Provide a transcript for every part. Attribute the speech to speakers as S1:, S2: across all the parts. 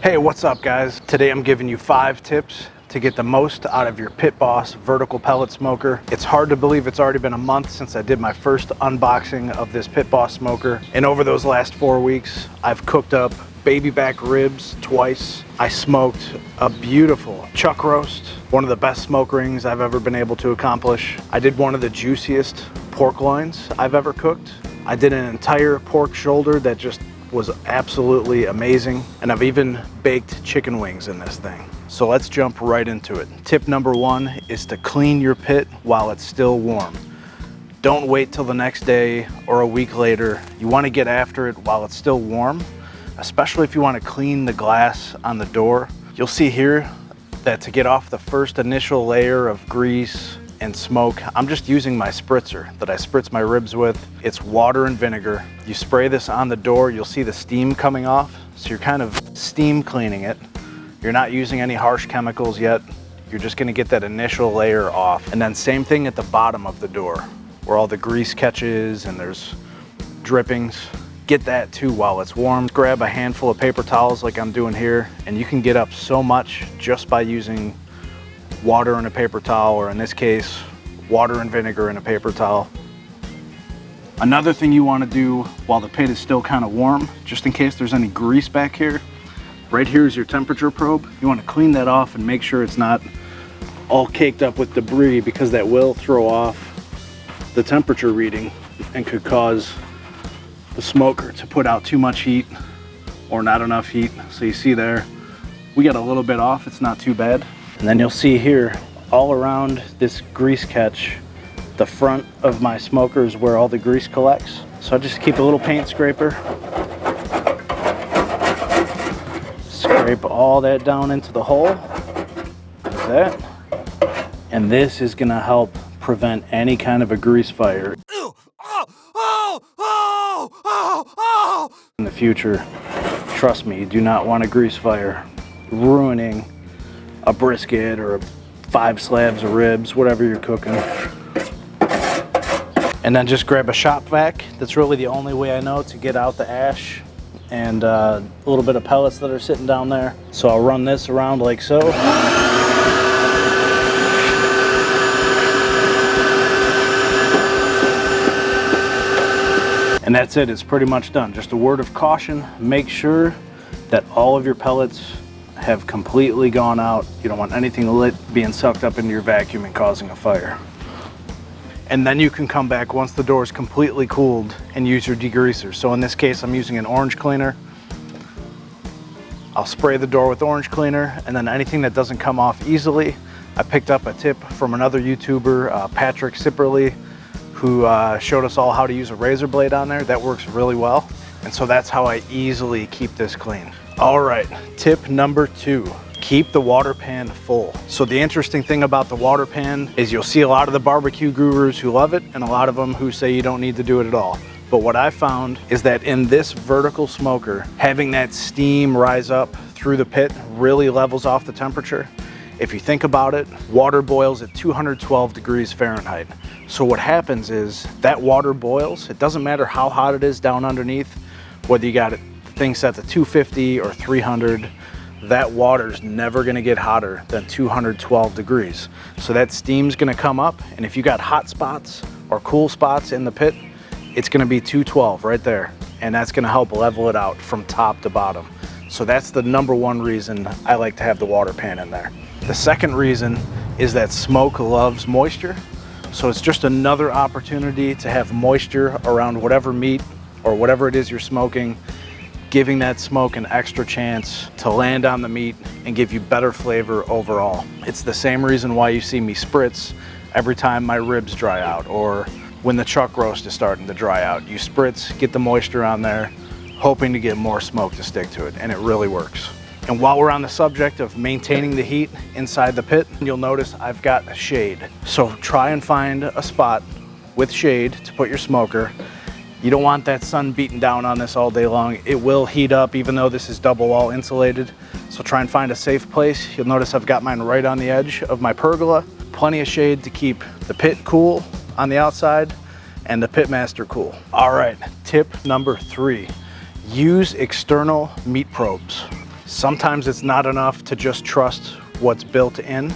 S1: Hey, what's up guys? Today I'm giving you 5 tips to get the most out of your Pit Boss vertical pellet smoker. It's hard to believe it's already been a month since I did my first unboxing of this Pit Boss smoker. And over those last 4 weeks, I've cooked up baby back ribs twice. I smoked a beautiful chuck roast, one of the best smoke rings I've ever been able to accomplish. I did one of the juiciest pork loins I've ever cooked. I did an entire pork shoulder that just was absolutely amazing, and I've even baked chicken wings in this thing. So let's jump right into it. Tip number 1 is to clean your pit while it's still warm. Don't wait till the next day or a week later. You want to get after it while it's still warm, especially if you want to clean the glass on the door. You'll see here that to get off the first initial layer of grease and smoke, I'm just using my spritzer that I spritz my ribs with. It's water and vinegar. You spray this on the door, you'll see the steam coming off. So you're kind of steam cleaning it. You're not using any harsh chemicals yet. You're just gonna get that initial layer off. And then same thing at the bottom of the door where all the grease catches and there's drippings. Get that too while it's warm. Grab a handful of paper towels like I'm doing here, and you can get up so much just by using water in a paper towel, or in this case, water and vinegar in a paper towel. Another thing you want to do while the pit is still kind of warm, just in case there's any grease back here, right here is your temperature probe. You want to clean that off and make sure it's not all caked up with debris, because that will throw off the temperature reading and could cause the smoker to put out too much heat or not enough heat. So you see there, we got a little bit off, it's not too bad. And then you'll see here, all around this grease catch, the front of my smoker is where all the grease collects. So I just keep a little paint scraper, scrape all that down into the hole, like that. And this is gonna help prevent any kind of a grease fire in the future. Trust me, you do not want a grease fire ruining a brisket or 5 slabs of ribs, whatever you're cooking. And then just grab a shop vac. That's really the only way I know to get out the ash and a little bit of pellets that are sitting down there. So I'll run this around like so. And that's it, it's pretty much done. Just a word of caution, make sure that all of your pellets have completely gone out. You don't want anything lit being sucked up into your vacuum and causing a fire. And then you can come back once the door is completely cooled and use your degreaser. So in this case, I'm using an orange cleaner. I'll spray the door with orange cleaner, and then anything that doesn't come off easily, I picked up a tip from another YouTuber, Patrick Sipperly, who showed us all how to use a razor blade on there. That works really well. And so that's how I easily keep this clean. All right, tip number 2, keep the water pan full. So the interesting thing about the water pan is you'll see a lot of the barbecue gurus who love it and a lot of them who say you don't need to do it at all. But what I found is that in this vertical smoker, having that steam rise up through the pit really levels off the temperature. If you think about it, water boils at 212 degrees Fahrenheit. So what happens is that water boils. It doesn't matter how hot it is down underneath, whether you got it thing set to 250 or 300, that water's never gonna get hotter than 212 degrees. So that steam's gonna come up, and if you got hot spots or cool spots in the pit, it's gonna be 212 right there. And that's gonna help level it out from top to bottom. So that's the number 1 reason I like to have the water pan in there. The second reason is that smoke loves moisture. So it's just another opportunity to have moisture around whatever meat or whatever it is you're smoking, giving that smoke an extra chance to land on the meat and give you better flavor overall. It's the same reason why you see me spritz every time my ribs dry out, or when the chuck roast is starting to dry out. You spritz, get the moisture on there, hoping to get more smoke to stick to it, and it really works. And while we're on the subject of maintaining the heat inside the pit, you'll notice I've got shade. So try and find a spot with shade to put your smoker. You don't want that sun beating down on this all day long. It will heat up even though this is double wall insulated. So try and find a safe place. You'll notice I've got mine right on the edge of my pergola. Plenty of shade to keep the pit cool on the outside and the pitmaster cool. All right, tip number 3, use external meat probes. Sometimes it's not enough to just trust what's built in,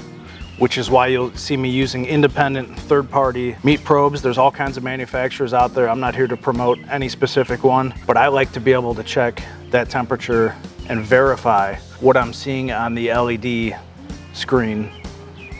S1: which is why you'll see me using independent third-party meat probes. There's all kinds of manufacturers out there. I'm not here to promote any specific one, but I like to be able to check that temperature and verify what I'm seeing on the LED screen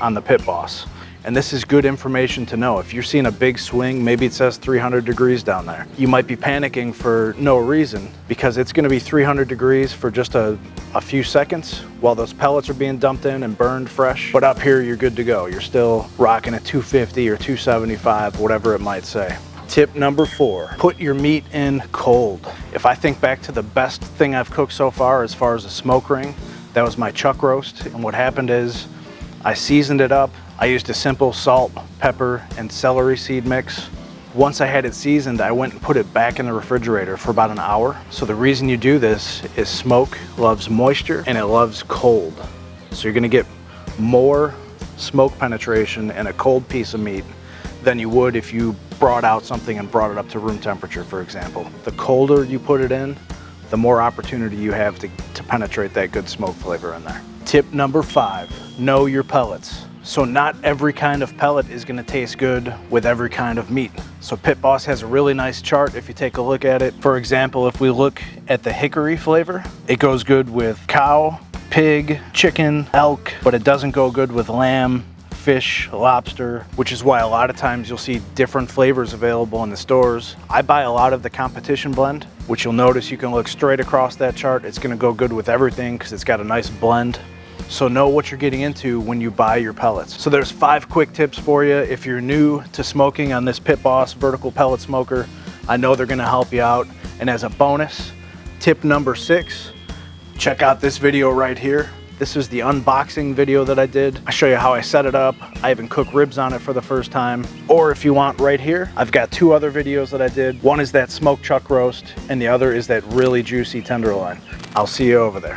S1: on the Pit Boss. And this is good information to know. If you're seeing a big swing, maybe it says 300 degrees down there. You might be panicking for no reason, because it's gonna be 300 degrees for just a few seconds while those pellets are being dumped in and burned fresh. But up here, you're good to go. You're still rocking at 250 or 275, whatever it might say. Tip number 4, put your meat in cold. If I think back to the best thing I've cooked so far as a smoke ring, that was my chuck roast. And what happened is I seasoned it up. I used a simple salt, pepper, and celery seed mix. Once I had it seasoned, I went and put it back in the refrigerator for about an hour. So the reason you do this is smoke loves moisture and it loves cold. So you're gonna get more smoke penetration in a cold piece of meat than you would if you brought out something and brought it up to room temperature, for example. The colder you put it in, the more opportunity you have to penetrate that good smoke flavor in there. Tip number 5, know your pellets. So not every kind of pellet is gonna taste good with every kind of meat. So Pit Boss has a really nice chart if you take a look at it. For example, if we look at the hickory flavor, it goes good with cow, pig, chicken, elk, but it doesn't go good with lamb, fish, lobster, which is why a lot of times you'll see different flavors available in the stores. I buy a lot of the competition blend, which you'll notice you can look straight across that chart. It's gonna go good with everything because it's got a nice blend. So know what you're getting into when you buy your pellets. So there's 5 quick tips for you. If you're new to smoking on this Pit Boss vertical pellet smoker, I know they're gonna help you out. And as a bonus, tip number 6, check out this video right here. This is the unboxing video that I did. I show you how I set it up. I even cook ribs on it for the first time. Or if you want right here, I've got 2 other videos that I did. One is that smoked chuck roast and the other is that really juicy tenderloin. I'll see you over there.